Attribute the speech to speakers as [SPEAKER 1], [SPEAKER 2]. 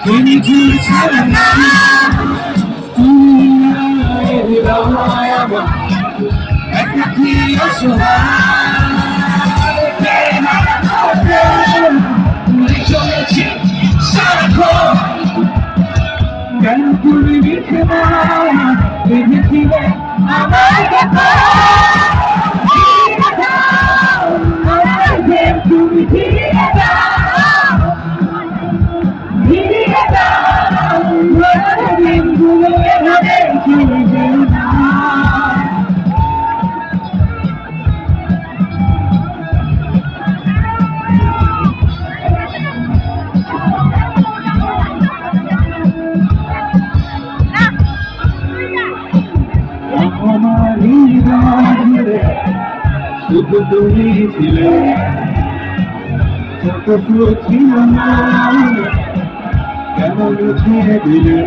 [SPEAKER 1] Beni kurtarana Dünyayı ağlayama Bekliyorsun Benim anladım Ne çok için sana koy Ben kulübü kıvama Beni kime Amerika'da Amerika'da Kulübü'de শুধু তুমি ছিলে যত ছিল না কেন মুছে দিলে